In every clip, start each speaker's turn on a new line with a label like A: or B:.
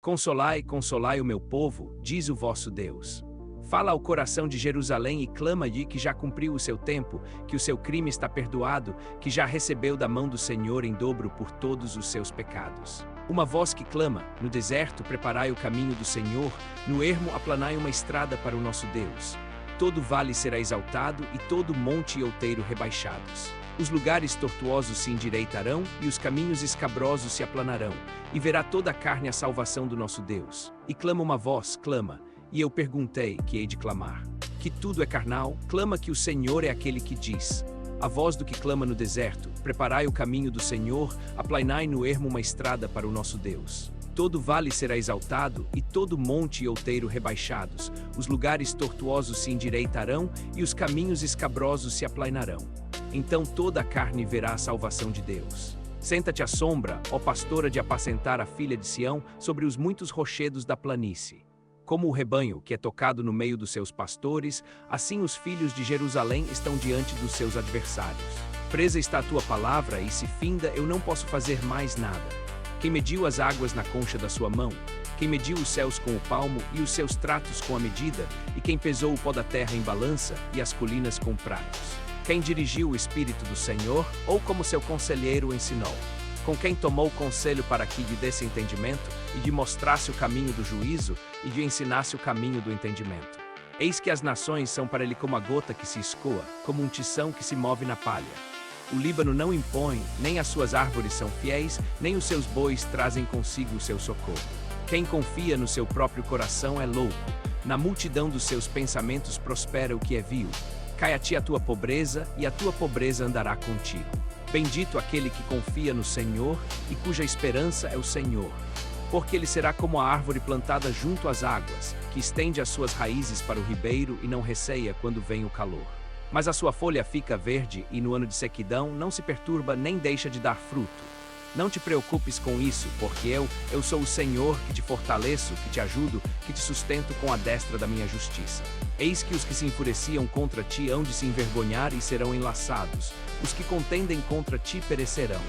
A: Consolai, consolai o meu povo, diz o vosso Deus. Fala ao coração de Jerusalém e clama-lhe que já cumpriu o seu tempo, que o seu crime está perdoado, que já recebeu da mão do Senhor em dobro por todos os seus pecados. Uma voz que clama: no deserto preparai o caminho do Senhor, no ermo aplanai uma estrada para o nosso Deus. Todo vale será exaltado e todo monte e outeiro rebaixados. Os lugares tortuosos se endireitarão e os caminhos escabrosos se aplanarão, e verá toda a carne a salvação do nosso Deus. E clama uma voz, clama, e eu perguntei, que hei de clamar? Que tudo é carnal, clama que o Senhor é aquele que diz. A voz do que clama no deserto: preparai o caminho do Senhor, aplainai no ermo uma estrada para o nosso Deus. Todo vale será exaltado e todo monte e outeiro rebaixados, os lugares tortuosos se endireitarão e os caminhos escabrosos se aplainarão. Então toda a carne verá a salvação de Deus. Senta-te à sombra, ó pastora de apacentar a filha de Sião, sobre os muitos rochedos da planície. Como o rebanho que é tocado no meio dos seus pastores, assim os filhos de Jerusalém estão diante dos seus adversários. Presa está a tua palavra, e se finda eu não posso fazer mais nada. Quem mediu as águas na concha da sua mão, quem mediu os céus com o palmo e os seus tratos com a medida, e quem pesou o pó da terra em balança e as colinas com pratos. Quem dirigiu o Espírito do Senhor, ou como seu conselheiro ensinou? Com quem tomou conselho para que lhe desse entendimento, e lhe mostrasse o caminho do juízo, e lhe ensinasse o caminho do entendimento? Eis que as nações são para ele como a gota que se escoa, como um tição que se move na palha. O Líbano não impõe, nem as suas árvores são fiéis, nem os seus bois trazem consigo o seu socorro. Quem confia no seu próprio coração é louco, na multidão dos seus pensamentos prospera o que é vil. Cai a ti a tua pobreza, e a tua pobreza andará contigo. Bendito aquele que confia no Senhor, e cuja esperança é o Senhor. Porque ele será como a árvore plantada junto às águas, que estende as suas raízes para o ribeiro e não receia quando vem o calor. Mas a sua folha fica verde, e no ano de sequidão não se perturba nem deixa de dar fruto. Não te preocupes com isso, porque eu sou o Senhor que te fortaleço, que te ajudo, que te sustento com a destra da minha justiça. Eis que os que se enfureciam contra ti hão de se envergonhar e serão enlaçados. Os que contendem contra ti perecerão.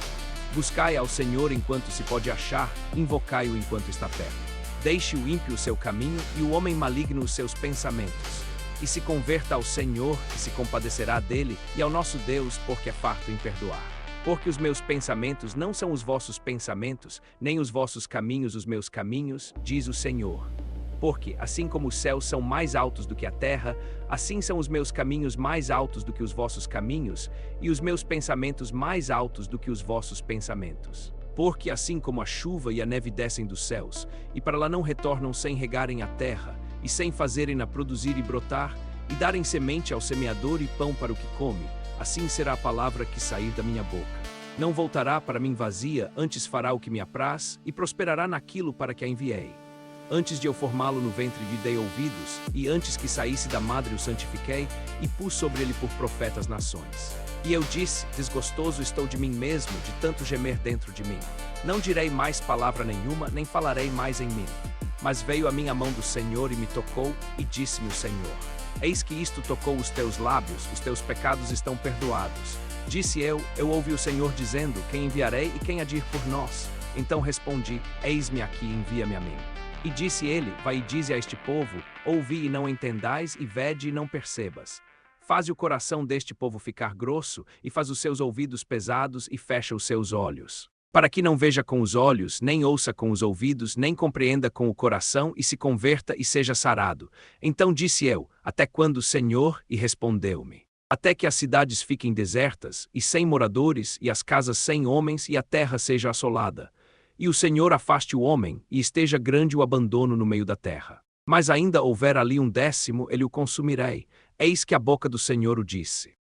A: Buscai ao Senhor enquanto se pode achar, invocai-o enquanto está perto. Deixe o ímpio o seu caminho e o homem maligno os seus pensamentos. E se converta ao Senhor, que se compadecerá dele, e ao nosso Deus, porque é farto em perdoar. Porque os meus pensamentos não são os vossos pensamentos, nem os vossos caminhos os meus caminhos, diz o Senhor. Porque, assim como os céus são mais altos do que a terra, assim são os meus caminhos mais altos do que os vossos caminhos, e os meus pensamentos mais altos do que os vossos pensamentos. Porque assim como a chuva e a neve descem dos céus, e para lá não retornam sem regarem a terra, e sem fazerem-na produzir e brotar, e darem semente ao semeador e pão para o que come, assim será a palavra que sair da minha boca. Não voltará para mim vazia, antes fará o que me apraz, e prosperará naquilo para que a enviei. Antes de eu formá-lo no ventre lhe dei ouvidos, e antes que saísse da madre o santifiquei, e pus sobre ele por profeta as nações. E eu disse: desgostoso estou de mim mesmo, de tanto gemer dentro de mim. Não direi mais palavra nenhuma, nem falarei mais em mim. Mas veio a mim a mão do Senhor e me tocou, e disse-me o Senhor: eis que isto tocou os teus lábios, os teus pecados estão perdoados. Disse eu ouvi o Senhor dizendo: quem enviarei e quem há de ir por nós? Então respondi: eis-me aqui, envia-me a mim. E disse ele: vai e dize a este povo: ouvi e não entendais, e vede e não percebas. Faze o coração deste povo ficar grosso, e faz os seus ouvidos pesados, e fecha os seus olhos. Para que não veja com os olhos, nem ouça com os ouvidos, nem compreenda com o coração, e se converta e seja sarado. Então disse eu: até quando, Senhor? E respondeu-me: até que as cidades fiquem desertas, e sem moradores, e as casas sem homens, e a terra seja assolada. E o Senhor afaste o homem, e esteja grande o abandono no meio da terra. Mas ainda houver ali 1/10, ele o consumirei. Eis que a boca do Senhor o disse.